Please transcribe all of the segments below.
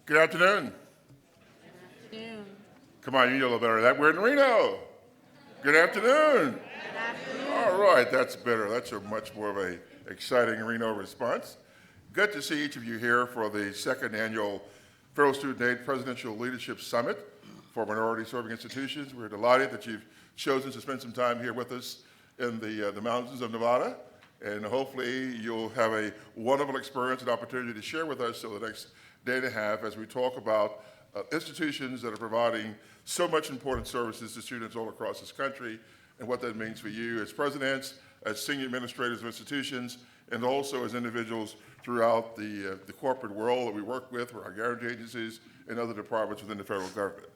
Good afternoon. Good afternoon. Come on, you know a little better than that. We're in Reno. Good afternoon. Good afternoon. All right, that's better. That's a much more of a exciting Reno response. Good to see each of you here for the second annual Federal Student Aid Presidential Leadership Summit for minority serving institutions. We're delighted that you've chosen to spend some time here with us in the mountains of Nevada, and hopefully you'll have a wonderful experience and opportunity to share with us over the next day and a half as we talk about institutions that are providing so much important services to students all across this country and what that means for you as presidents, as senior administrators of institutions, and also as individuals throughout the corporate world that we work with, or our guarantee agencies and other departments within the federal government.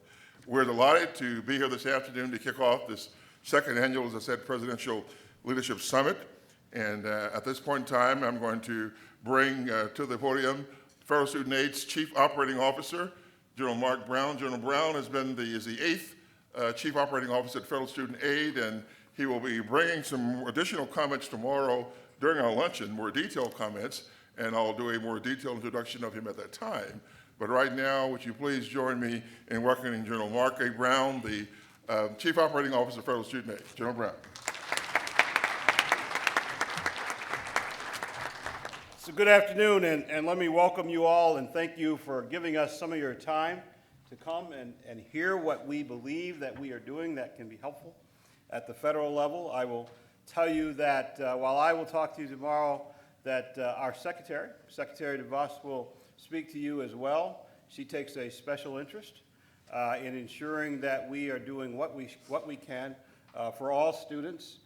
We're delighted to be here this afternoon to kick off this second annual, as I said, Presidential Leadership Summit. And at this point in time, I'm going to bring to the podium Federal Student Aid's Chief Operating Officer, General Mark Brown. General Brown is the eighth Chief Operating Officer at Federal Student Aid, and he will be bringing some additional comments tomorrow during our luncheon, more detailed comments, and I'll do a more detailed introduction of him at that time. But right now, would you please join me in welcoming General Mark A. Brown, the Chief Operating Officer of Federal Student Aid. General Brown. So good afternoon, and let me welcome you all and thank you for giving us some of your time to come and hear what we believe that we are doing that can be helpful at the federal level. I will tell you that while I will talk to you tomorrow, that our Secretary DeVos, will speak to you as well. She takes a special interest in ensuring that we are doing what we can for all students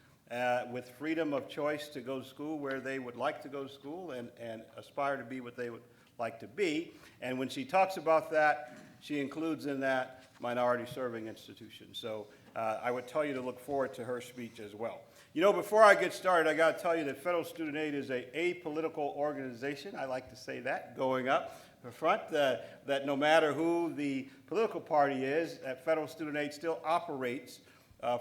with freedom of choice to go to school where they would like to go to school and aspire to be what they would like to be. And when she talks about that, she includes in that minority serving institutions. So I would tell you to look forward to her speech as well. You know, before I get started, I got to tell you that Federal Student Aid is an apolitical organization. I like to say that going up the front, that no matter who the political party is, that Federal Student Aid still operates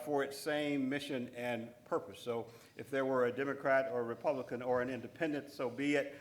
for its same mission and purpose. So if there were a Democrat or a Republican or an independent, so be it,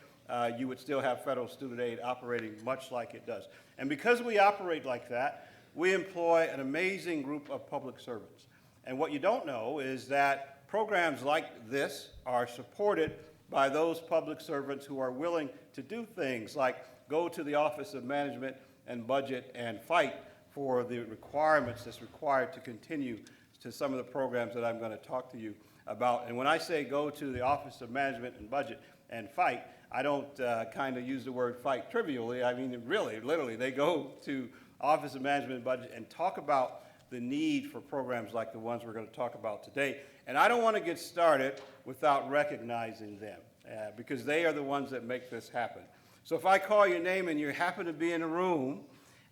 you would still have Federal Student Aid operating much like it does. And because we operate like that, we employ an amazing group of public servants. And what you don't know is that programs like this are supported by those public servants who are willing to do things like go to the Office of Management and Budget and fight for the requirements that's required to continue to some of the programs that I'm going to talk to you about. And when I say go to the Office of Management and Budget and fight, I don't kind of use the word fight trivially. I mean, really, literally, they go to Office of Management and Budget and talk about the need for programs like the ones we're going to talk about today. And I don't want to get started without recognizing them because they are the ones that make this happen. So if I call your name and you happen to be in a room,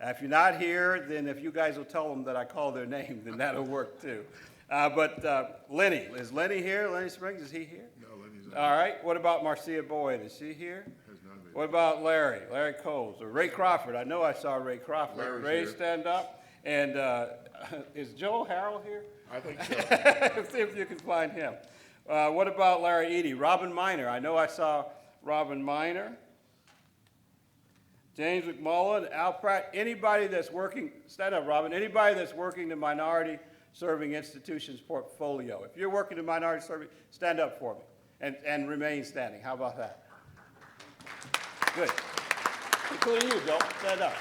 if you're not here, then if you guys will tell them that I call their name, then that'll work too. But Lenny, is Lenny here? Lenny Springs, is he here? No, Lenny's not. All right. What about Marcia Boyd? Is she here? Has not been. What about Larry Coles, or Ray Crawford? I know I saw Ray Crawford. Larry's Ray, here. stand up. And is Joe Harrell here? I think so. See if you can find him. What about Larry Eady? Robin Miner. I know I saw Robin Miner. James McMullen, Al Pratt, anybody that's working, stand up, Robin, anybody that's working the minority serving institutions portfolio. If you're working the minority serving, stand up for me and remain standing. How about that? Good. Including you, Joe. Stand up.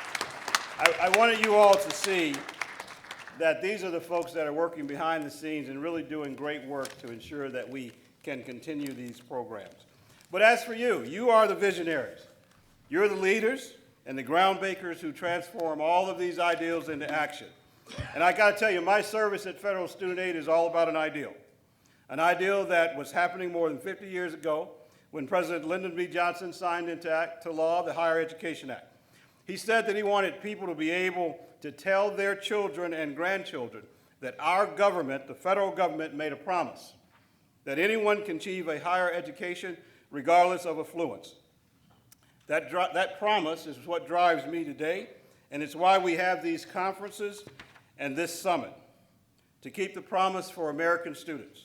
I wanted you all to see that these are the folks that are working behind the scenes and really doing great work to ensure that we can continue these programs. But as for you, you are the visionaries. You're the leaders and the groundbreakers who transform all of these ideals into action. And I got to tell you, my service at Federal Student Aid is all about an ideal that was happening more than 50 years ago when President Lyndon B. Johnson signed into law the Higher Education Act. He said that he wanted people to be able to tell their children and grandchildren that our government, the federal government, made a promise that anyone can achieve a higher education regardless of affluence. That promise is what drives me today, and it's why we have these conferences and this summit, to keep the promise for American students.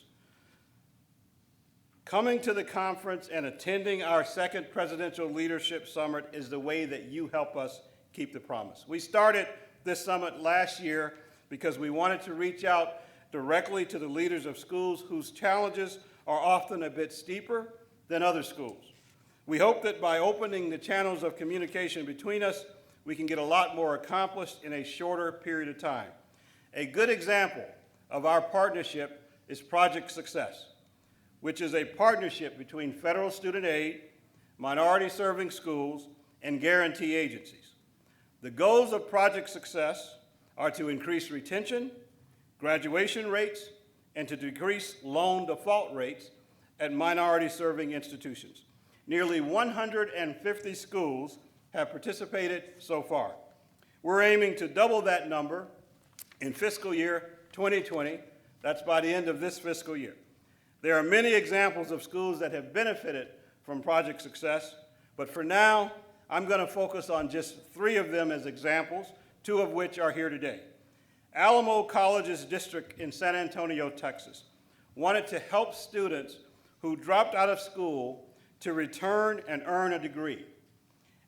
Coming to the conference and attending our second Presidential Leadership Summit is the way that you help us keep the promise. We started this summit last year because we wanted to reach out directly to the leaders of schools whose challenges are often a bit steeper than other schools. We hope that by opening the channels of communication between us, we can get a lot more accomplished in a shorter period of time. A good example of our partnership is Project Success, which is a partnership between federal student aid, minority-serving schools, and guarantee agencies. The goals of Project Success are to increase retention, graduation rates, and to decrease loan default rates at minority-serving institutions. Nearly 150 schools have participated so far. We're aiming to double that number in fiscal year 2020. That's by the end of this fiscal year. There are many examples of schools that have benefited from Project Success, but for now, I'm going to focus on just 3 of them as examples, 2 of which are here today. Alamo College's district in San Antonio, Texas, wanted to help students who dropped out of school to return and earn a degree.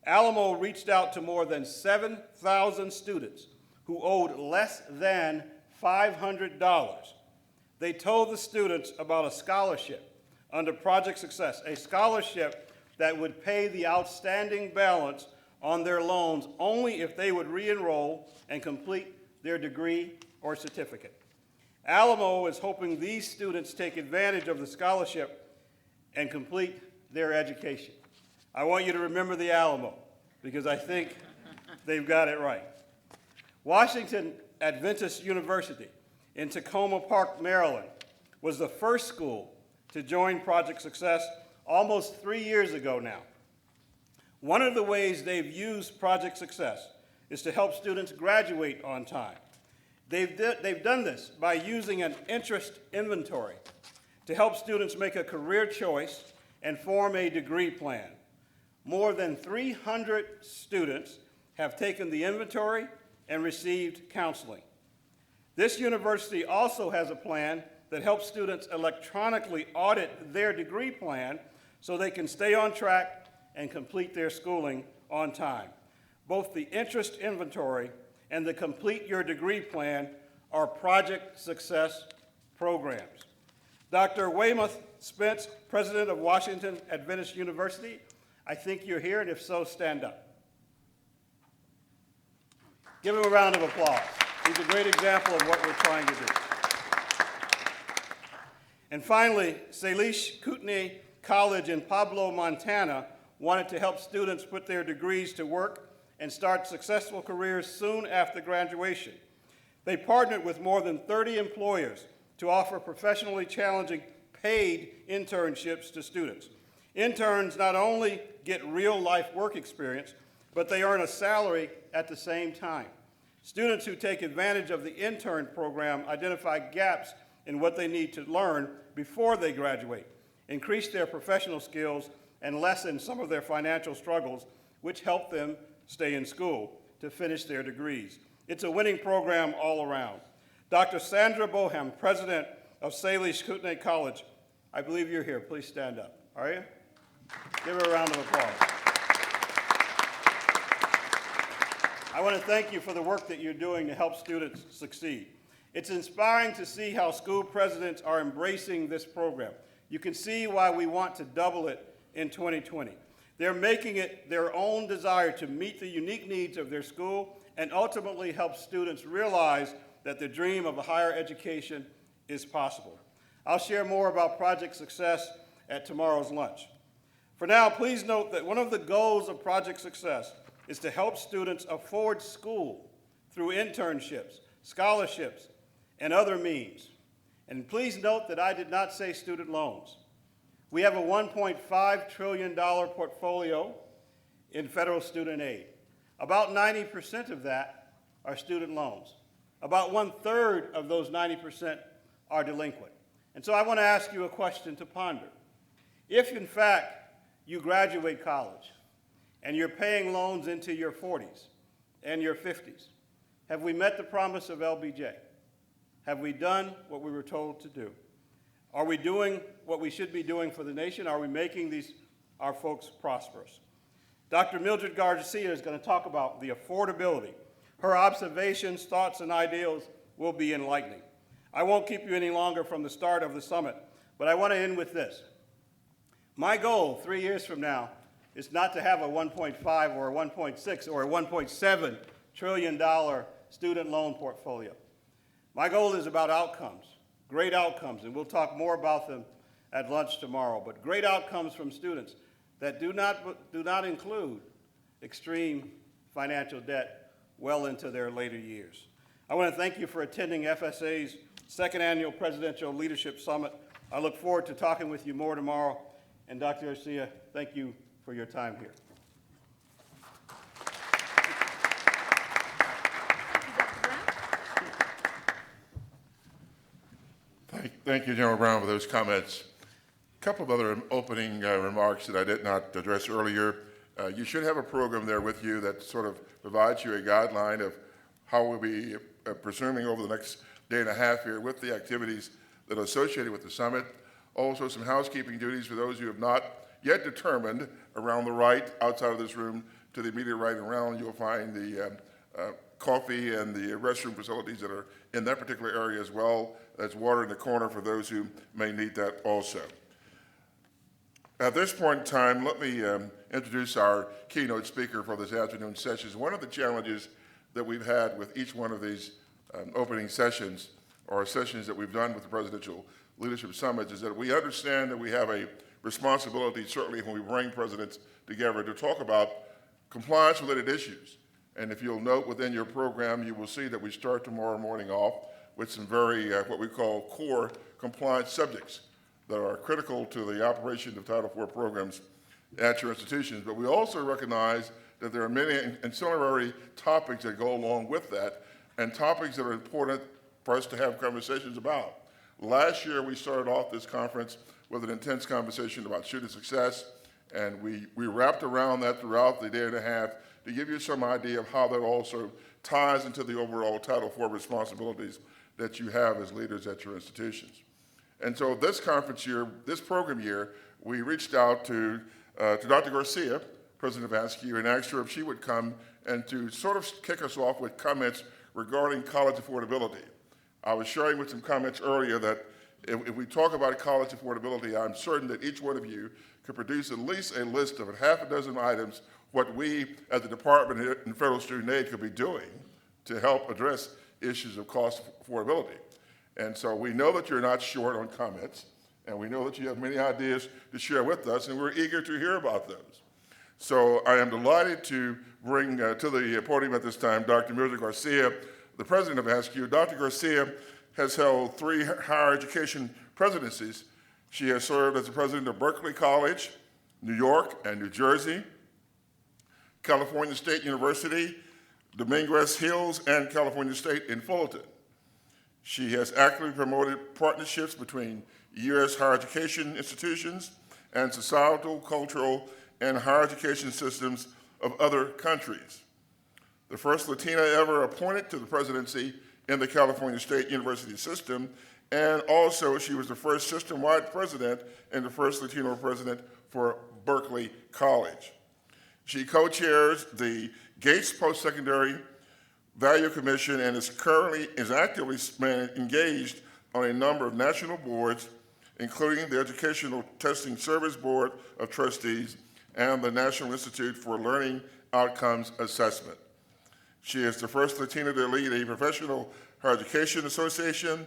Alamo reached out to more than 7,000 students who owed less than $500. They told the students about a scholarship under Project Success, a scholarship that would pay the outstanding balance on their loans only if they would re-enroll and complete their degree or certificate. Alamo is hoping these students take advantage of the scholarship and complete their education. I want you to remember the Alamo because I think they've got it right. Washington Adventist University in Tacoma Park, Maryland, was the first school to join Project Success almost 3 years ago now. One of the ways they've used Project Success is to help students graduate on time. They've done this by using an interest inventory to help students make a career choice and form a degree plan. More than 300 students have taken the inventory and received counseling. This university also has a plan that helps students electronically audit their degree plan so they can stay on track and complete their schooling on time. Both the interest inventory and the Complete Your Degree Plan are Project Success programs. Dr. Weymouth Spence, president of Washington Adventist University, I think you're here, and if so, stand up. Give him a round of applause. He's a great example of what we're trying to do. And finally, Salish Kootenai College in Pablo, Montana, wanted to help students put their degrees to work and start successful careers soon after graduation. They partnered with more than 30 employers to offer professionally challenging paid internships to students. Interns not only get real-life work experience, but they earn a salary at the same time. Students who take advantage of the intern program identify gaps in what they need to learn before they graduate, increase their professional skills, and lessen some of their financial struggles, which help them stay in school to finish their degrees. It's a winning program all around. Dr. Sandra Bohem, president of Salish Kootenai College, I believe you're here. Please stand up. Are you? Give her a round of applause. I want to thank you for the work that you're doing to help students succeed. It's inspiring to see how school presidents are embracing this program. You can see why we want to double it in 2020. They're making it their own desire to meet the unique needs of their school and ultimately help students realize that the dream of a higher education is possible. I'll share more about Project Success at tomorrow's lunch. For now, please note that one of the goals of Project Success is to help students afford school through internships, scholarships, and other means. And please note that I did not say student loans. We have a $1.5 trillion portfolio in federal student aid. About 90% of that are student loans. About 1/3 of those 90% are delinquent. And so I want to ask you a question to ponder. If, in fact, you graduate college and you're paying loans into your 40s and your 50s, have we met the promise of LBJ? Have we done what we were told to do? Are we doing what we should be doing for the nation? Are we making our folks prosperous? Dr. Mildred Garcia is going to talk about the affordability. Her observations, thoughts, and ideals will be enlightening. I won't keep you any longer from the start of the summit, but I want to end with this. My goal 3 years from now is not to have a 1.5 or a 1.6 or a 1.7 trillion dollar student loan portfolio. My goal is about outcomes, great outcomes, and we'll talk more about them at lunch tomorrow, but great outcomes from students that do not include extreme financial debt well into their later years. I want to thank you for attending FSA's second annual Presidential Leadership Summit. I look forward to talking with you more tomorrow. And Dr. Garcia, thank you for your time here. Thank you, General Brown, for those comments. A couple of other opening remarks that I did not address earlier. You should have a program there with you that sort of provides you a guideline of how we'll be presuming over the next day and a half here with the activities that are associated with the summit. Also, some housekeeping duties for those who have not yet determined. Around the right, outside of this room, to the immediate right and around, you'll find the coffee and the restroom facilities that are in that particular area as well. There's water in the corner for those who may need that also. At this point in time, let me introduce our keynote speaker for this afternoon's sessions. One of the challenges that we've had with each one of these opening sessions, or sessions that we've done with the Presidential Leadership Summits, is that we understand that we have a responsibility, certainly when we bring presidents together, to talk about compliance-related issues. And if you'll note within your program, you will see that we start tomorrow morning off with some very, what we call core compliance subjects that are critical to the operation of Title IV programs at your institutions. But we also recognize that there are many ancillary topics that go along with that, and topics that are important for us to have conversations about. Last year, we started off this conference with an intense conversation about student success, and we wrapped around that throughout the day and a half to give you some idea of how that also ties into the overall Title IV responsibilities that you have as leaders at your institutions. And so this conference year, this program year, we reached out to Dr. Garcia, president of Askew, and asked her if she would come and to sort of kick us off with comments regarding college affordability. I was sharing with some comments earlier that if we talk about college affordability, I'm certain that each one of you could produce at least a list of half a dozen items what we as the Department in Federal Student Aid could be doing to help address issues of cost affordability. And so we know that you're not short on comments, and we know that you have many ideas to share with us, and we're eager to hear about those. So I am delighted to bring to the podium at this time Dr. Mildred Garcia, the president of Askew. Dr. Garcia has held 3 higher education presidencies. She has served as the president of Berkeley College, New York, and New Jersey, California State University, Dominguez Hills, and California State in Fullerton. She has actively promoted partnerships between U.S. higher education institutions and societal, cultural, and higher education systems of other countries. The first Latina ever appointed to the presidency in the California State University system, and also she was the first system-wide president and the first Latino president for Berkeley College. She co-chairs the Gates Post-Secondary Value Commission and is actively engaged on a number of national boards, including the Educational Testing Service Board of Trustees and the National Institute for Learning Outcomes Assessment. She is the first Latina to lead a professional higher education association,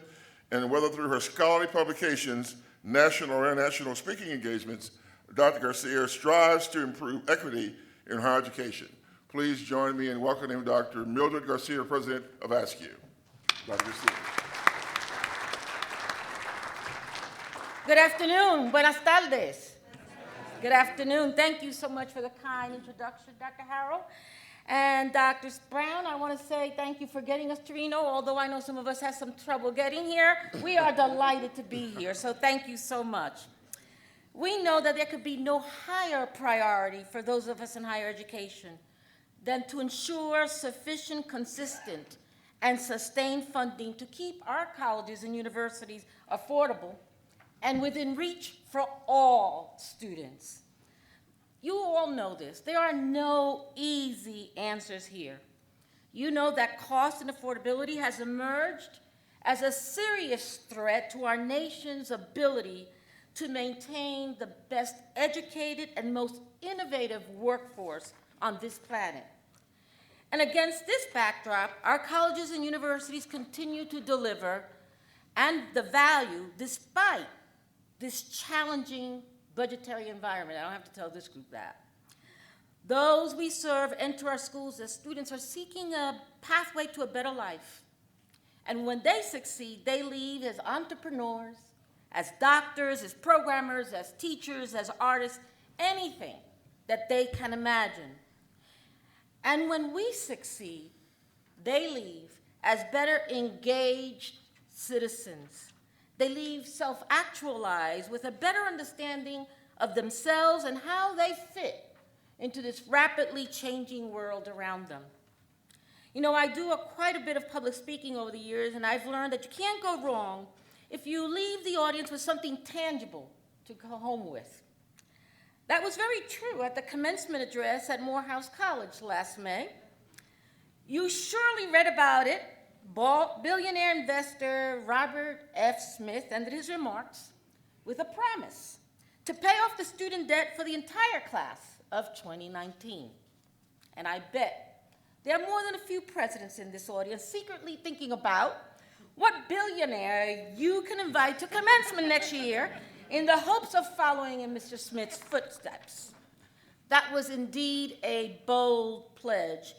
and whether through her scholarly publications, national or international speaking engagements, Dr. Garcia strives to improve equity in higher education. Please join me in welcoming Dr. Mildred Garcia, president of Askew. Dr. Garcia. Good afternoon. Buenas tardes. Good afternoon. Thank you so much for the kind introduction, Dr. Harrell. And Dr. Brown, I want to say thank you for getting us to Reno, although I know some of us had some trouble getting here. We are delighted to be here, so thank you so much. We know that there could be no higher priority for those of us in higher education than to ensure sufficient, consistent, and sustained funding to keep our colleges and universities affordable and within reach for all students. You all know this. There are no easy answers here. You know that cost and affordability has emerged as a serious threat to our nation's ability to maintain the best educated and most innovative workforce on this planet. And against this backdrop, our colleges and universities continue to deliver and the value despite this challenging budgetary environment. I don't have to tell this group that. Those we serve enter our schools as students are seeking a pathway to a better life. And when they succeed, they leave as entrepreneurs, as doctors, as programmers, as teachers, as artists, anything that they can imagine. And when we succeed, they leave as better engaged citizens. They leave self-actualized with a better understanding of themselves and how they fit into this rapidly changing world around them. You know, I do quite a bit of public speaking over the years, and I've learned that you can't go wrong if you leave the audience with something tangible to go home with. That was very true at the commencement address at Morehouse College last May. You surely read about it. Billionaire investor Robert F. Smith ended his remarks with a promise to pay off the student debt for the entire class of 2019. And I bet there are more than a few presidents in this audience secretly thinking about what billionaire you can invite to commencement next year in the hopes of following in Mr. Smith's footsteps. That was indeed a bold pledge,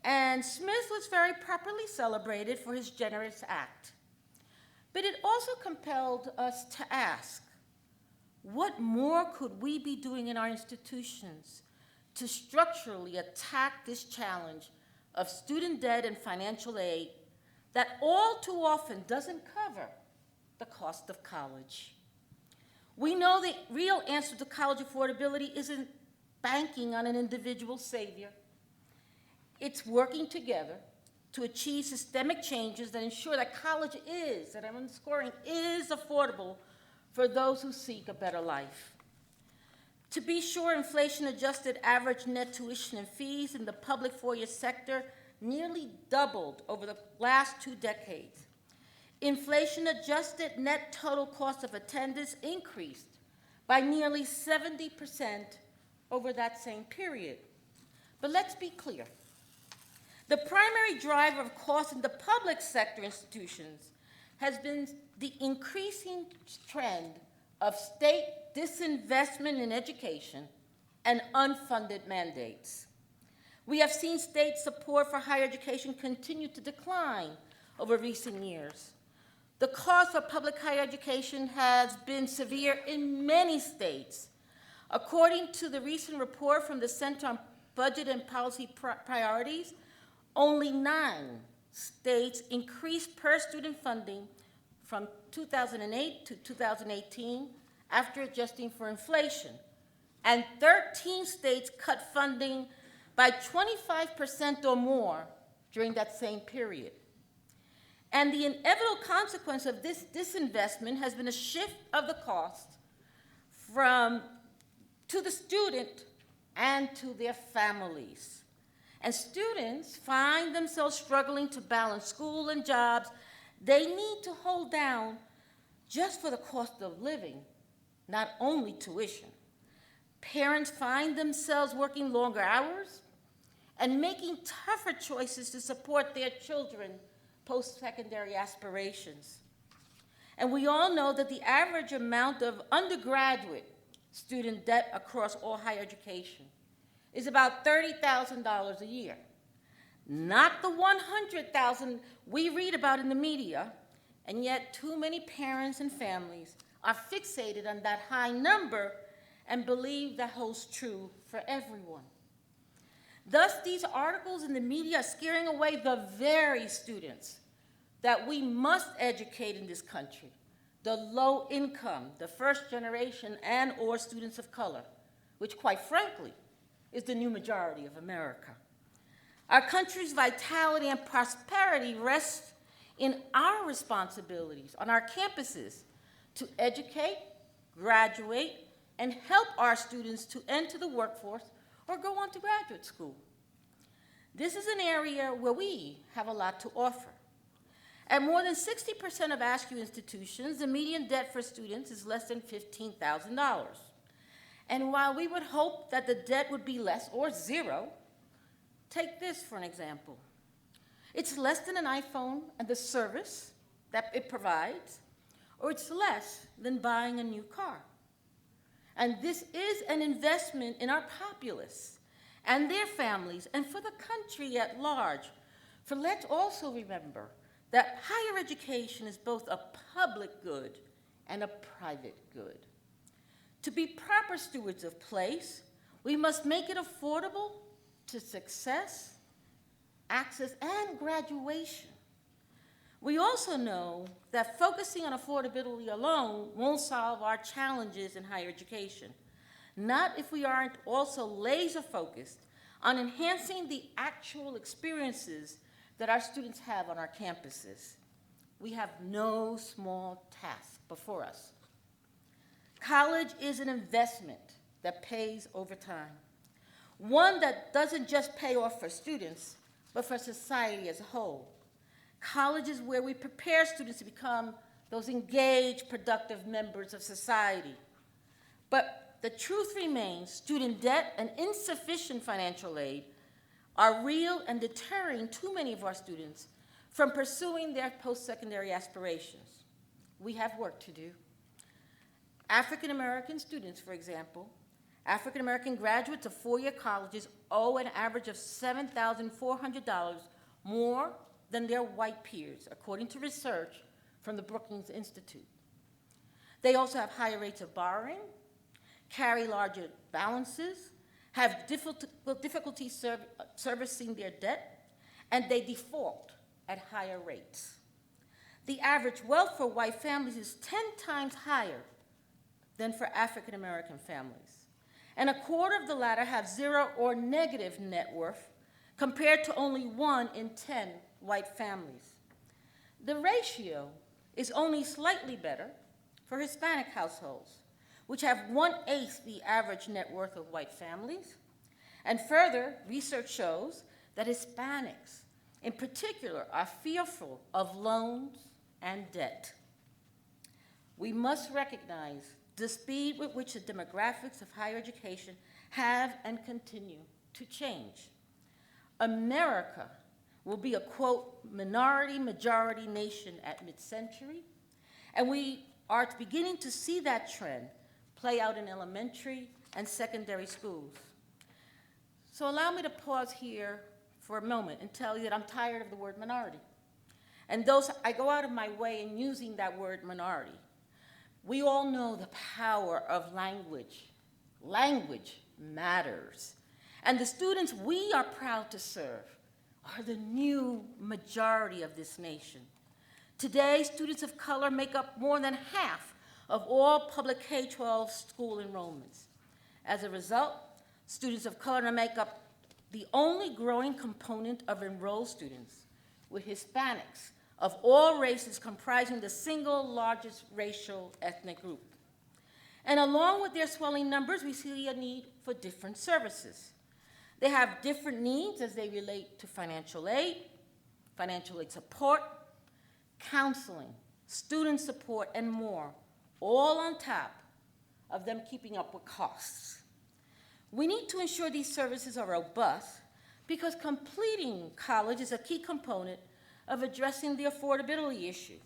and Smith was very properly celebrated for his generous act. But it also compelled us to ask, what more could we be doing in our institutions to structurally attack this challenge of student debt and financial aid that all too often doesn't cover the cost of college? We know the real answer to college affordability isn't banking on an individual savior. It's working together to achieve systemic changes that ensure that college is, and I'm underscoring, is affordable for those who seek a better life. To be sure, inflation-adjusted average net tuition and fees in the public four-year sector nearly doubled over the last 2 decades. Inflation-adjusted net total cost of attendance increased by nearly 70% over that same period. But let's be clear. The primary driver of cost in the public sector institutions has been the increasing trend of state disinvestment in education and unfunded mandates. We have seen state support for higher education continue to decline over recent years. The cost for public higher education has been severe in many states. According to the recent report from the Center on Budget and Policy Priorities, only 9 states increased per student funding from 2008 to 2018 after adjusting for inflation, and 13 states cut funding by 25% or more during that same period. And the inevitable consequence of this disinvestment has been a shift of the cost to the student and to their families. And students find themselves struggling to balance school and jobs they need to hold down just for the cost of living, not only tuition. Parents find themselves working longer hours and making tougher choices to support their children post-secondary aspirations. And we all know that the average amount of undergraduate student debt across all higher education is about $30,000 a year. Not the $100,000 we read about in the media, and yet too many parents and families are fixated on that high number and believe that holds true for everyone. Thus, these articles in the media are scaring away the very students that we must educate in this country, the low income, the first generation, and or students of color, which quite frankly is the new majority of America. Our country's vitality and prosperity rests in our responsibilities on our campuses to educate, graduate, and help our students to enter the workforce or go on to graduate school. This is an area where we have a lot to offer. At more than 60% of Askew institutions, the median debt for students is less than $15,000. And while we would hope that the debt would be less or zero, take this for an example. It's less than an iPhone and the service that it provides, or it's less than buying a new car. And this is an investment in our populace and their families and for the country at large. For let's also remember that higher education is both a public good and a private good. To be proper stewards of place, we must make it affordable to success, access, and graduation. We also know that focusing on affordability alone won't solve our challenges in higher education, not if we aren't also laser-focused on enhancing the actual experiences that our students have on our campuses. We have no small task before us. College is an investment that pays over time, one that doesn't just pay off for students, but for society as a whole. College is where we prepare students to become those engaged, productive members of society. But the truth remains, student debt and insufficient financial aid are real and deterring too many of our students from pursuing their post-secondary aspirations. We have work to do. African American students, for example, African American graduates of four-year colleges owe an average of $7,400 more than their white peers, according to research from the Brookings Institute. They also have higher rates of borrowing, carry larger balances, have difficulty servicing their debt, and they default at higher rates. The average wealth for white families is 10 times higher than for African American families. And a quarter of the latter have zero or negative net worth, compared to only 1 in 10 white families. The ratio is only slightly better for Hispanic households, which have 1/8 the average net worth of white families. And further, research shows that Hispanics, in particular, are fearful of loans and debt. We must recognize the speed with which the demographics of higher education have and continue to change. America will be a, quote, minority-majority nation at mid-century, and we are beginning to see that trend play out in elementary and secondary schools. So allow me to pause here for a moment and tell you that I'm tired of the word minority. And I go out of my way in using that word minority. We all know the power of language. Language matters. And the students we are proud to serve are the new majority of this nation. Today, students of color make up more than half of all public K-12 school enrollments. As a result, students of color make up the only growing component of enrolled students, with Hispanics of all races comprising the single largest racial ethnic group. And along with their swelling numbers, we see a need for different services. They have different needs as they relate to financial aid support, counseling, student support, and more, all on top of them keeping up with costs. We need to ensure these services are robust because completing college is a key component of addressing the affordability issue.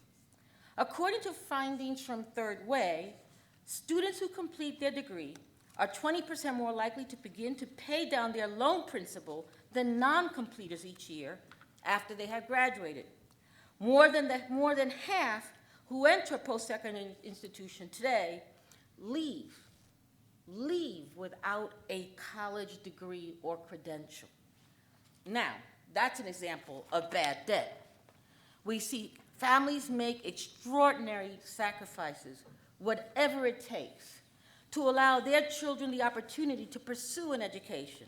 According to findings from Third Way, students who complete their degree are 20% more likely to begin to pay down their loan principal than non-completers each year after they have graduated. More than half who enter a post-secondary institution today leave without a college degree or credential. Now, that's an example of bad debt. We see families make extraordinary sacrifices, whatever it takes, to allow their children the opportunity to pursue an education.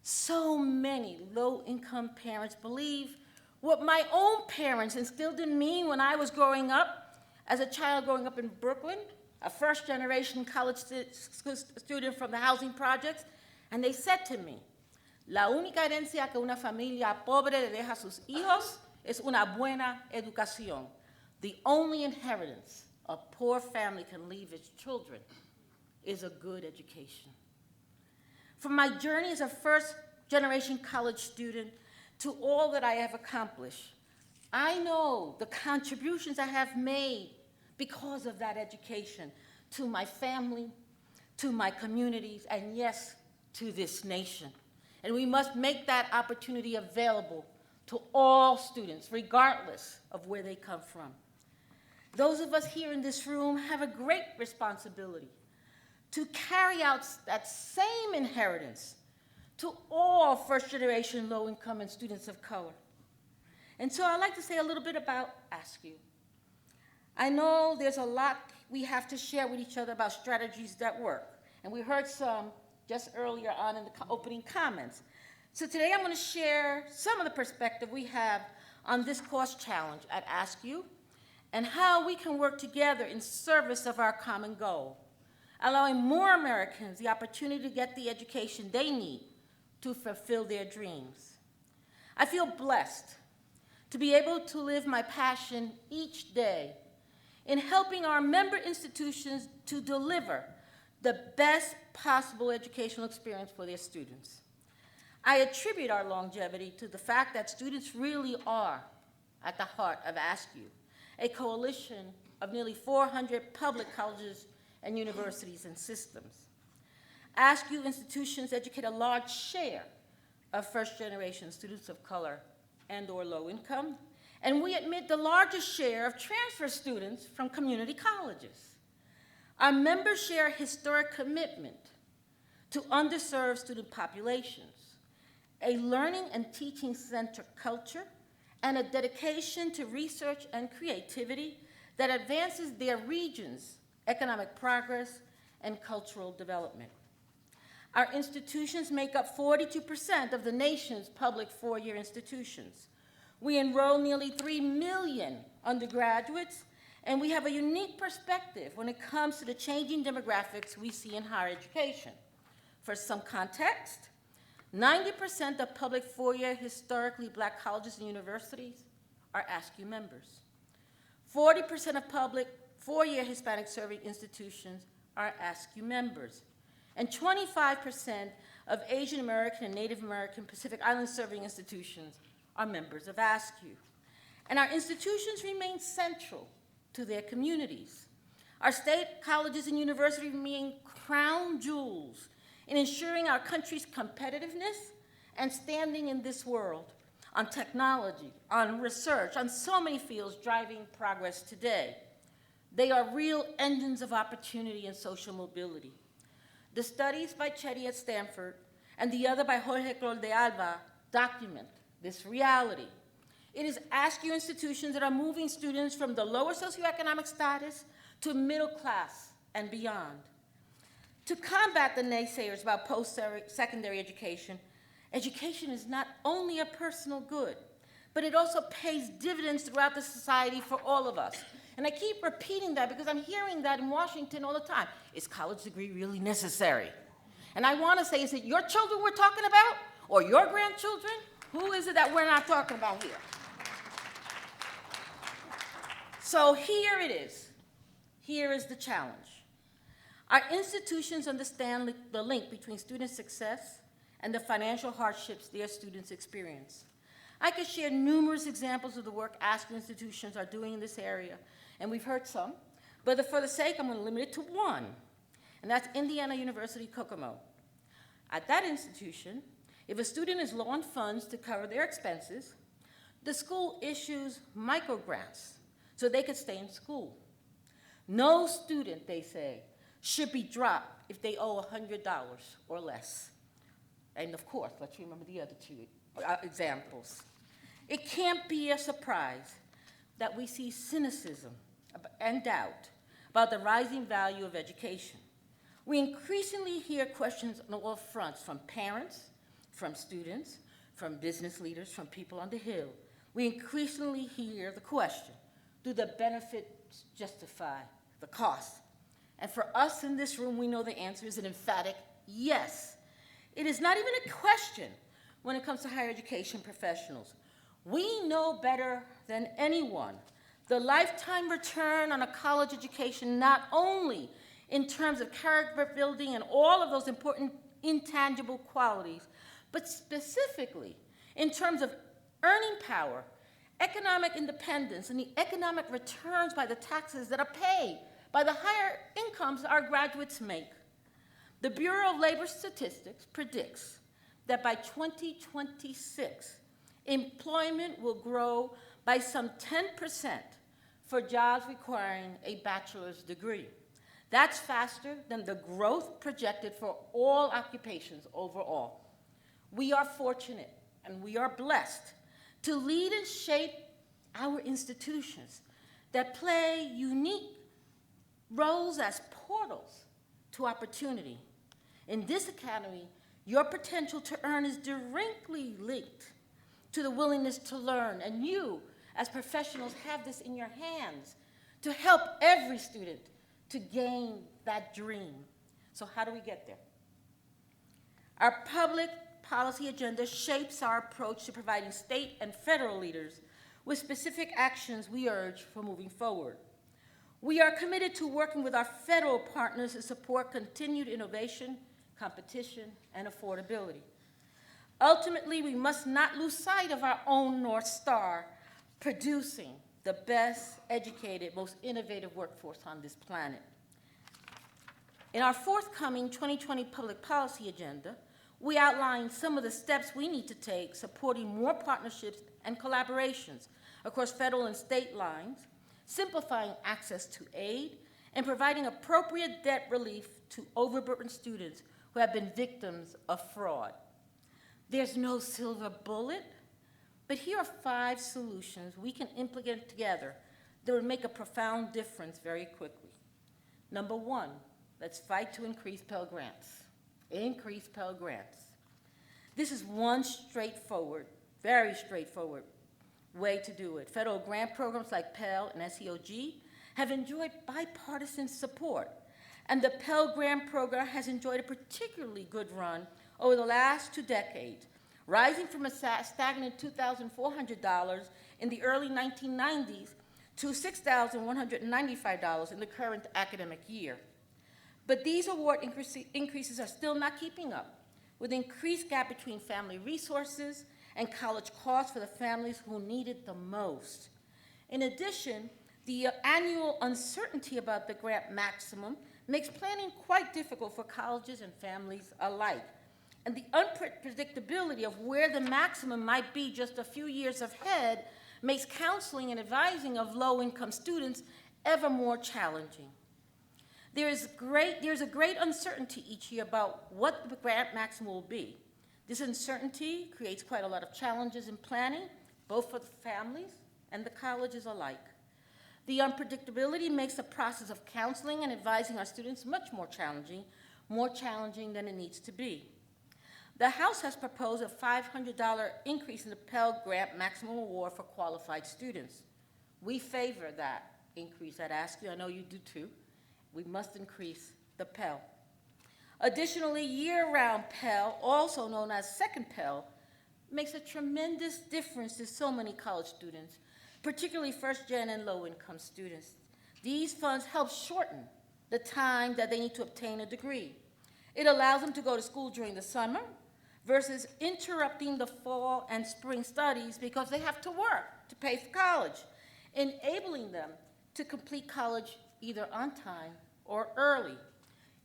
So many low-income parents believe what my own parents instilled in me when I was growing up, as a child growing up in Brooklyn, a first-generation college student from the housing projects, and they said to me, la única herencia que una familia pobre le deja a sus hijos es una buena educación. The only inheritance a poor family can leave its children is a good education. From my journey as a first-generation college student to all that I have accomplished, I know the contributions I have made because of that education to my family, to my communities, and yes, to this nation. And we must make that opportunity available to all students, regardless of where they come from. Those of us here in this room have a great responsibility to carry out that same inheritance to all first-generation low-income and students of color. And so I'd like to say a little bit about Askew. I know there's a lot we have to share with each other about strategies that work, and we heard some just earlier on in the opening comments. So today I'm going to share some of the perspective we have on this cost challenge at Askew and how we can work together in service of our common goal, allowing more Americans the opportunity to get the education they need to fulfill their dreams. I feel blessed to be able to live my passion each day in helping our member institutions to deliver the best possible educational experience for their students. I attribute our longevity to the fact that students really are at the heart of Askew, a coalition of nearly 400 public colleges and universities and systems. Askew institutions educate a large share of first-generation students of color and/or low income, and we admit the largest share of transfer students from community colleges. Our members share a historic commitment to underserved student populations, a learning and teaching-centered culture, and a dedication to research and creativity that advances their region's economic progress and cultural development. Our institutions make up 42% of the nation's public four-year institutions. We enroll nearly 3 million undergraduates, and we have a unique perspective when it comes to the changing demographics we see in higher education. For some context, 90% of public four-year historically black colleges and universities are Askew members. 40% of public four-year Hispanic serving institutions are Askew members. And 25% of Asian American and Native American Pacific Island serving institutions are members of Askew. And our institutions remain central to their communities. Our state colleges and universities remain crown jewels in ensuring our country's competitiveness and standing in this world on technology, on research, on so many fields driving progress today. They are real engines of opportunity and social mobility. The studies by Chetty at Stanford and the other by Jorge Crol de Alba document this reality. It is Askew institutions that are moving students from the lower socioeconomic status to middle class and beyond. To combat the naysayers about post-secondary education, education is not only a personal good, but it also pays dividends throughout the society for all of us. And I keep repeating that because I'm hearing that in Washington all the time. Is college degree really necessary? And I want to say, is it your children we're talking about or your grandchildren? Who is it that we're not talking about here? So here it is. Here is the challenge. Our institutions understand the link between student success and the financial hardships their students experience. I could share numerous examples of the work Askew institutions are doing in this area, and we've heard some, but for the sake, I'm going to limit it to one, and that's Indiana University Kokomo. At that institution, if a student is low on funds to cover their expenses, the school issues microgrants so they could stay in school. No student, they say, should be dropped if they owe $100 or less. And of course, let's remember the other two examples. It can't be a surprise that we see cynicism and doubt about the rising value of education. We increasingly hear questions on all fronts from parents, from students, from business leaders, from people on the Hill. We increasingly hear the question, do the benefits justify the cost? And for us in this room, we know the answer is an emphatic yes. It is not even a question when it comes to higher education professionals. We know better than anyone the lifetime return on a college education, not only in terms of character building and all of those important intangible qualities, but specifically in terms of earning power, economic independence, and the economic returns by the taxes that are paid by the higher incomes our graduates make. The Bureau of Labor Statistics predicts that by 2026, employment will grow by some 10% for jobs requiring a bachelor's degree. That's faster than the growth projected for all occupations overall. We are fortunate and we are blessed to lead and shape our institutions that play unique roles as portals to opportunity. In this academy, your potential to earn is directly linked to the willingness to learn, and you, as professionals, have this in your hands to help every student to gain that dream. So how do we get there? Our public policy agenda shapes our approach to providing state and federal leaders with specific actions we urge for moving forward. We are committed to working with our federal partners to support continued innovation, competition, and affordability. Ultimately, we must not lose sight of our own North Star, producing the best educated, most innovative workforce on this planet. In our forthcoming 2020 public policy agenda, we outline some of the steps we need to take supporting more partnerships and collaborations across federal and state lines, simplifying access to aid, and providing appropriate debt relief to overburdened students who have been victims of fraud. There's no silver bullet, but here are 5 solutions we can implement together that would make a profound difference very quickly. Number 1, let's fight to increase Pell Grants. Increase Pell Grants. This is one straightforward, very straightforward way to do it. Federal grant programs like Pell and SEOG have enjoyed bipartisan support, and the Pell Grant program has enjoyed a particularly good run over the last 2 decades, rising from a stagnant $2,400 in the early 1990s to $6,195 in the current academic year. But these award increases are still not keeping up with increased gap between family resources and college costs for the families who need it the most. In addition, the annual uncertainty about the grant maximum makes planning quite difficult for colleges and families alike. And the unpredictability of where the maximum might be just a few years ahead makes counseling and advising of low-income students ever more challenging. There's a great uncertainty each year about what the grant maximum will be. This uncertainty creates quite a lot of challenges in planning, both for the families and the colleges alike. The unpredictability makes the process of counseling and advising our students much more challenging than it needs to be. The House has proposed a $500 increase in the Pell Grant maximum award for qualified students. We favor that increase at Askew. I know you do too. We must increase the Pell. Additionally, year-round Pell, also known as second Pell, makes a tremendous difference to so many college students, particularly first-gen and low-income students. These funds help shorten the time that they need to obtain a degree. It allows them to go to school during the summer versus interrupting the fall and spring studies because they have to work to pay for college, enabling them to complete college either on time or early.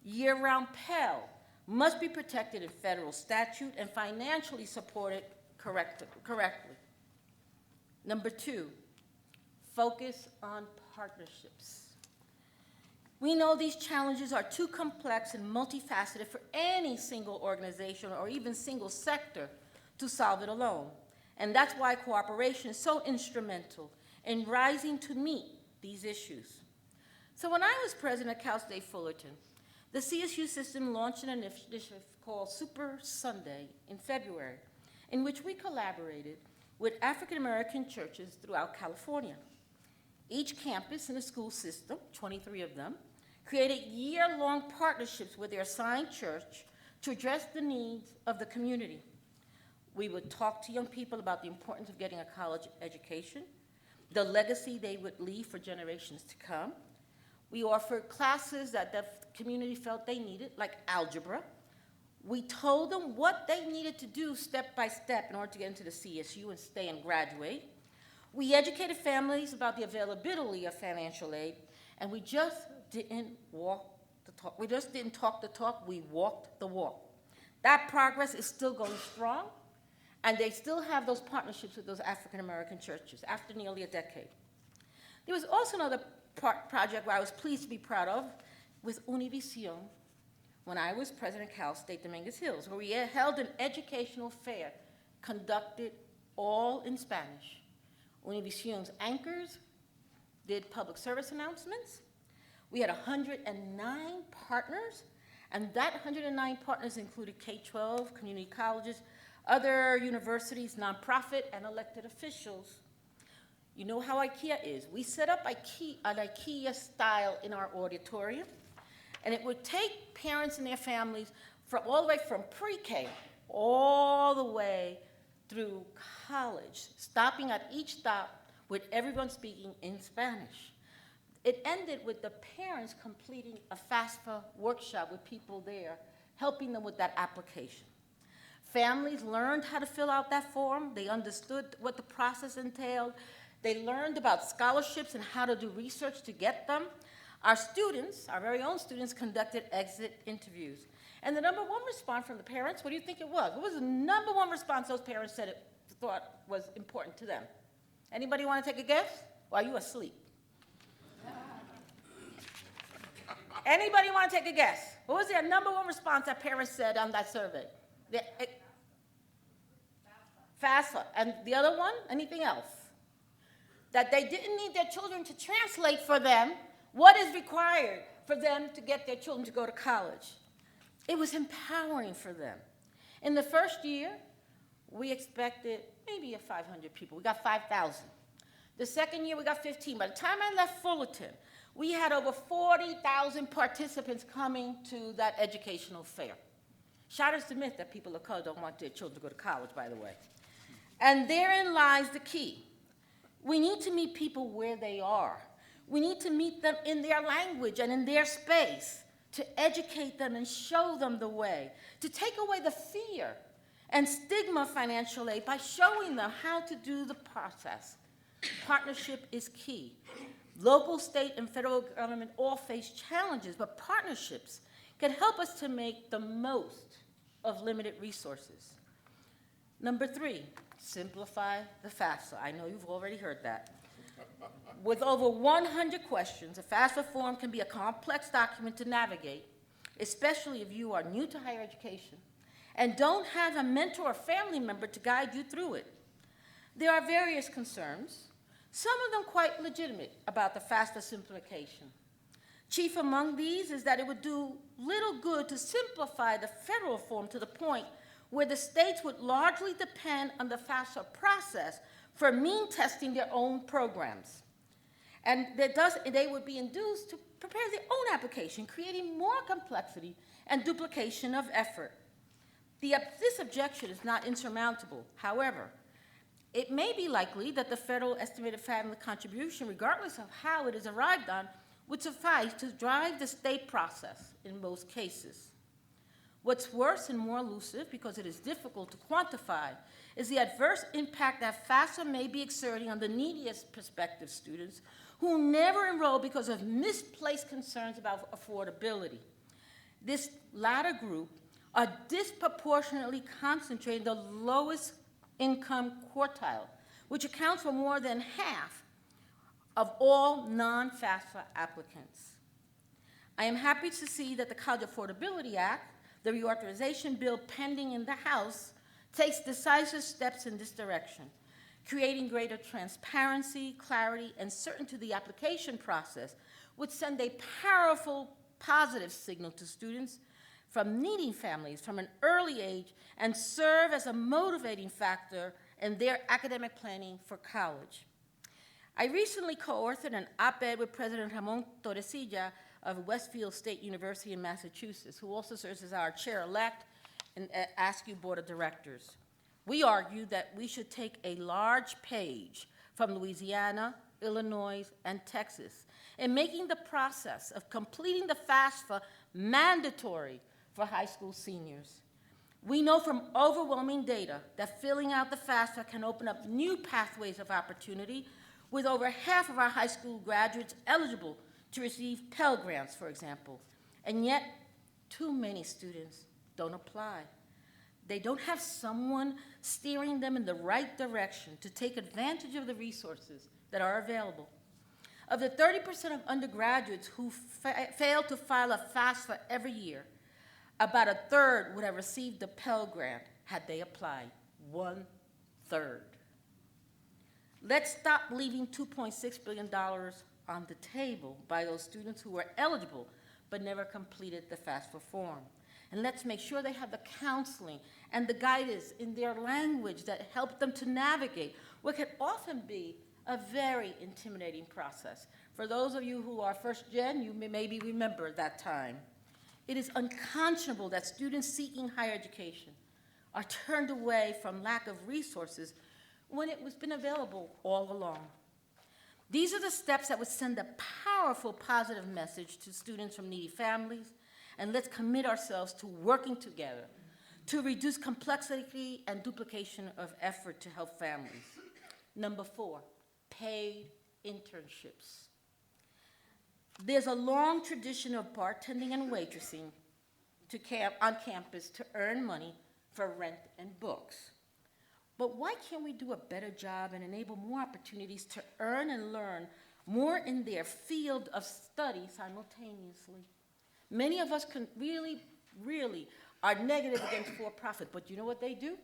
Year-round Pell must be protected in federal statute and financially supported correctly. Number 2, focus on partnerships. We know these challenges are too complex and multifaceted for any single organization or even single sector to solve it alone. And that's why cooperation is so instrumental in rising to meet these issues. So when I was president at Cal State Fullerton, the CSU system launched an initiative called Super Sunday in February, in which we collaborated with African American churches throughout California. Each campus in the school system, 23 of them, created year-long partnerships with their assigned church to address the needs of the community. We would talk to young people about the importance of getting a college education, the legacy they would leave for generations to come. We offered classes that the community felt they needed, like algebra. We told them what they needed to do step by step in order to get into the CSU and stay and graduate. We educated families about the availability of financial aid, and we just didn't walk the talk. We just didn't talk the talk, we walked the walk. That progress is still going strong, and they still have those partnerships with those African American churches after nearly a decade. There was also another project where I was pleased to be proud of with Univision when I was president of Cal State Dominguez Hills, where we held an educational fair conducted all in Spanish. Univision's anchors did public service announcements. We had 109 partners, and that 109 partners included K-12, community colleges, other universities, nonprofit, and elected officials. You know how IKEA is. We set up an IKEA style in our auditorium, and it would take parents and their families all the way from pre-K all the way through college, stopping at each stop with everyone speaking in Spanish. It ended with the parents completing a FAFSA workshop with people there, helping them with that application. Families learned how to fill out that form. They understood what the process entailed. They learned about scholarships and how to do research to get them. Our students, our very own students, conducted exit interviews. And the number one response from the parents, what do you think it was? What was the number one response those parents said thought was important to them? Anybody want to take a guess? Or are you asleep? Anybody want to take a guess? What was their number one response that parents said on that survey? FAFSA. And the other one? Anything else? That they didn't need their children to translate for them what is required for them to get their children to go to college. It was empowering for them. In the first year, we expected maybe 500 people. We got 5,000. The second year, we got 15. By the time I left Fullerton, we had over 40,000 participants coming to that educational fair. Shatters the myth that people of color don't want their children to go to college, by the way. And therein lies the key. We need to meet people where they are. We need to meet them in their language and in their space, to educate them and show them the way, to take away the fear and stigma of financial aid by showing them how to do the process. Partnership is key. Local, state, and federal government all face challenges, but partnerships can help us to make the most of limited resources. Number 3, simplify the FAFSA. I know you've already heard that. With over 100 questions, a FAFSA form can be a complex document to navigate, especially if you are new to higher education and don't have a mentor or family member to guide you through it. There are various concerns, some of them quite legitimate, about the FAFSA simplification. Chief among these is that it would do little good to simplify the federal form to the point where the states would largely depend on the FAFSA process for mean testing their own programs. And they would be induced to prepare their own application, creating more complexity and duplication of effort. This objection is not insurmountable. However, it may be likely that the federal estimated family contribution, regardless of how it is arrived on, would suffice to drive the state process in most cases. What's worse and more elusive, because it is difficult to quantify, is the adverse impact that FAFSA may be exerting on the neediest prospective students who never enroll because of misplaced concerns about affordability. This latter group are disproportionately concentrated in the lowest income quartile, which accounts for more than half of all non-FAFSA applicants. I am happy to see that the College Affordability Act, the reauthorization bill pending in the House, takes decisive steps in this direction, creating greater transparency, clarity, and certainty to the application process, would send a powerful positive signal to students from needy families from an early age and serve as a motivating factor in their academic planning for college. I recently co-authored an op-ed with President Ramon Torrecilla of Westfield State University in Massachusetts, who also serves as our chair-elect in Askew Board of Directors. We argue that we should take a large page from Louisiana, Illinois, and Texas in making the process of completing the FAFSA mandatory for high school seniors. We know from overwhelming data that filling out the FAFSA can open up new pathways of opportunity, with over half of our high school graduates eligible to receive Pell grants, for example. And yet, too many students don't apply. They don't have someone steering them in the right direction to take advantage of the resources that are available. Of the 30% of undergraduates who fail to file a FAFSA every year, about a third would have received the Pell grant had they applied. 1/3. Let's stop leaving $2.6 billion on the table by those students who were eligible but never completed the FAFSA form. And let's make sure they have the counseling and the guidance in their language that help them to navigate what can often be a very intimidating process. For those of you who are first gen, you may maybe remember that time. It is unconscionable that students seeking higher education are turned away from lack of resources when it was been available all along. These are the steps that would send a powerful positive message to students from needy families, and let's commit ourselves to working together to reduce complexity and duplication of effort to help families. Number 4, paid internships. There's a long tradition of bartending and waitressing on campus to earn money for rent and books. But why can't we do a better job and enable more opportunities to earn and learn more in their field of study simultaneously? Many of us can really are negative against for-profit, but you know what they do?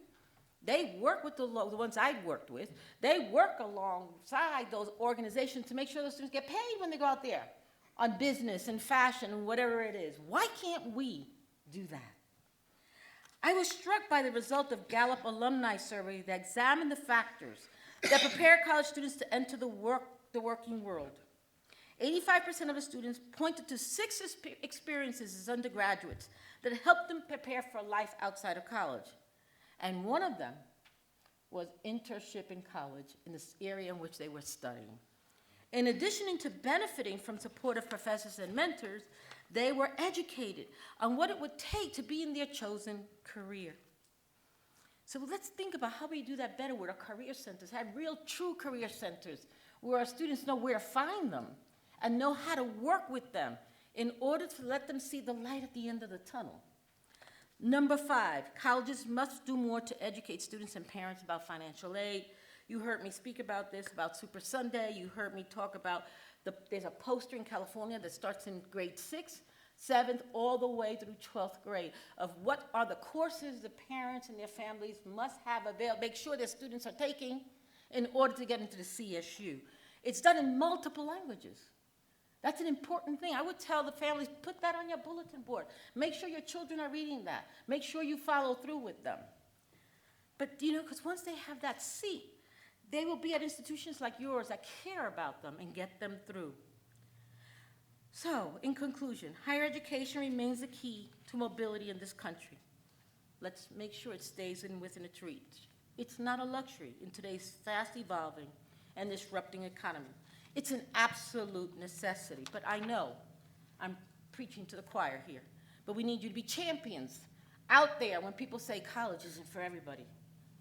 They work with the ones I've worked with. They work alongside those organizations to make sure those students get paid when they go out there on business and fashion and whatever it is. Why can't we do that? I was struck by the result of Gallup alumni survey that examined the factors that prepare college students to enter the working world. 85% of the students pointed to 6 experiences as undergraduates that helped them prepare for life outside of college. And one of them was internship in college in this area in which they were studying. In addition to benefiting from supportive professors and mentors, they were educated on what it would take to be in their chosen career. So let's think about how we do that better with our career centers, have real, true career centers where our students know where to find them and know how to work with them in order to let them see the light at the end of the tunnel. Number 5, colleges must do more to educate students and parents about financial aid. You heard me speak about this, about Super Sunday. You heard me talk about there's a poster in California that starts in grade 6, 7th, all the way through 12th grade of what are the courses the parents and their families must have available, make sure their students are taking in order to get into the CSU. It's done in multiple languages. That's an important thing. I would tell the families, put that on your bulletin board. Make sure your children are reading that. Make sure you follow through with them. But, because once they have that seat, they will be at institutions like yours that care about them and get them through. So, in conclusion, higher education remains the key to mobility in this country. Let's make sure it stays within its reach. It's not a luxury in today's fast evolving and disrupting economy. It's an absolute necessity, but I know I'm preaching to the choir here, but we need you to be champions out there when people say college isn't for everybody,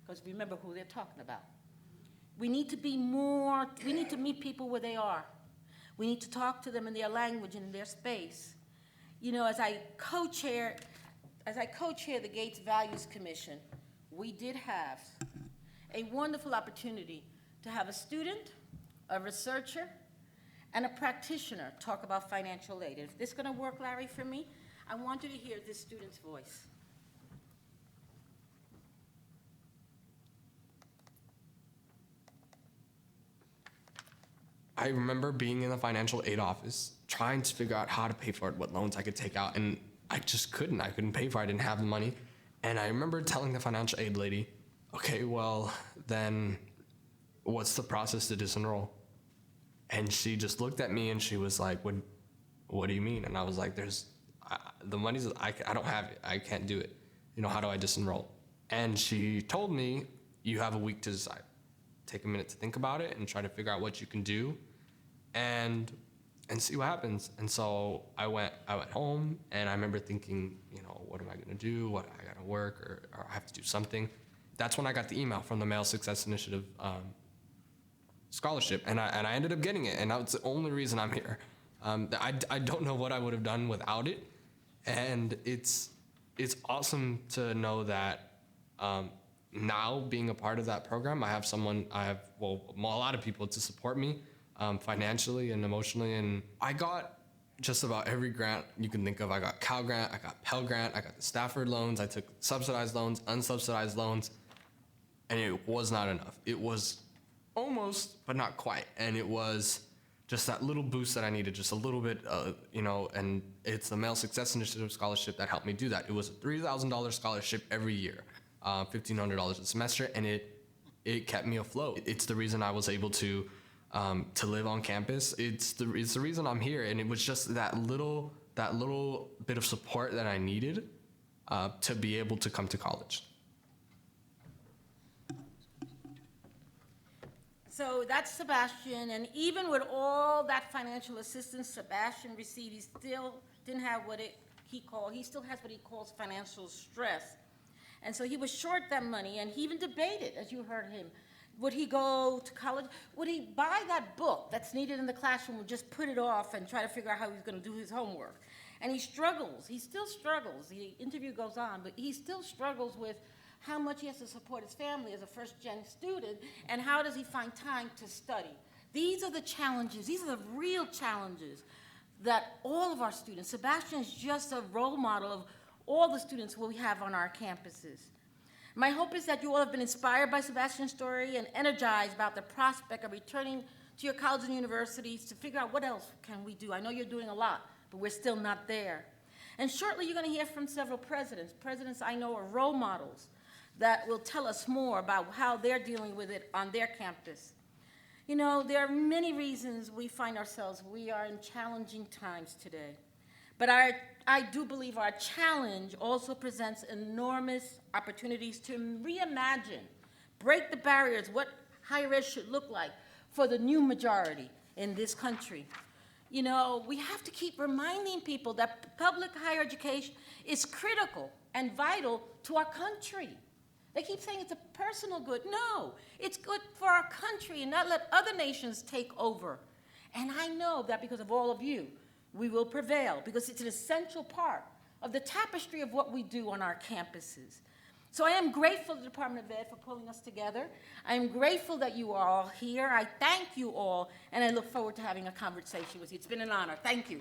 because remember who they're talking about. We need to meet people where they are. We need to talk to them in their language and in their space. As I co-chair the Gates Values Commission, we did have a wonderful opportunity to have a student, a researcher, and a practitioner talk about financial aid. If this is going to work, Larry, for me, I want you to hear this student's voice. I remember being in the financial aid office, trying to figure out how to pay for it, what loans I could take out, and I just couldn't. I couldn't pay for it. I didn't have the money. And I remember telling the financial aid lady, okay, well, then what's the process to disenroll? And she just looked at me and she was like, what what do you mean? And I was like, the money's, I don't have it. I can't do it. How do I disenroll? And she told me, you have a week to decide. Take a minute to think about it and try to figure out what you can do and see what happens. And so I went home, and I remember thinking, what am I gonna do? What, I gotta work or I have to do something. That's when I got the email from the Male Success Initiative scholarship, and I ended up getting it, and that's the only reason I'm here. I don't know what I would have done without it, and it's awesome to know that now being a part of that program, I have a lot of people to support me financially and emotionally, and I got just about every grant you can think of. I got Cal grant, I got Pell grant, I got the Stafford loans, I took subsidized loans, unsubsidized loans, and it was not enough. It was almost, but not quite. And it was just that little boost that I needed, just a little bit, and it's the Male Success Initiative scholarship that helped me do that. It was a $3,000 scholarship every year, $1,500 a semester, and it kept me afloat. It's the reason I was able to live on campus. It's the reason I'm here, and it was just that little bit of support that I needed to be able to come to college. So that's Sebastian, and even with all that financial assistance Sebastian received, he still didn't have he still has what he calls financial stress. And so he was short that money, and he even debated, as you heard him, would he go to college? Would he buy that book that's needed in the classroom or just put it off and try to figure out how he's going to do his homework? And he struggles. He still struggles. The interview goes on, but he still struggles with how much he has to support his family as a first-gen student, and how does he find time to study. These are the challenges. These are the real challenges that all of our students, Sebastian is just a role model of all the students we have on our campuses. My hope is that you all have been inspired by Sebastian's story and energized about the prospect of returning to your colleges and universities to figure out what else can we do. I know you're doing a lot, but we're still not there. And shortly you're going to hear from several presidents. Presidents I know are role models that will tell us more about how they're dealing with it on their campus. There are many reasons we find ourselves, we are in challenging times today. But I do believe our challenge also presents enormous opportunities to reimagine, break the barriers, what higher ed should look like for the new majority in this country. We have to keep reminding people that public higher education is critical and vital to our country. They keep saying it's a personal good. No, it's good for our country, and not let other nations take over. And I know that because of all of you, we will prevail, because it's an essential part of the tapestry of what we do on our campuses. So I am grateful to the Department of Ed for pulling us together. I am grateful that you are all here. I thank you all, and I look forward to having a conversation with you. It's been an honor. Thank you.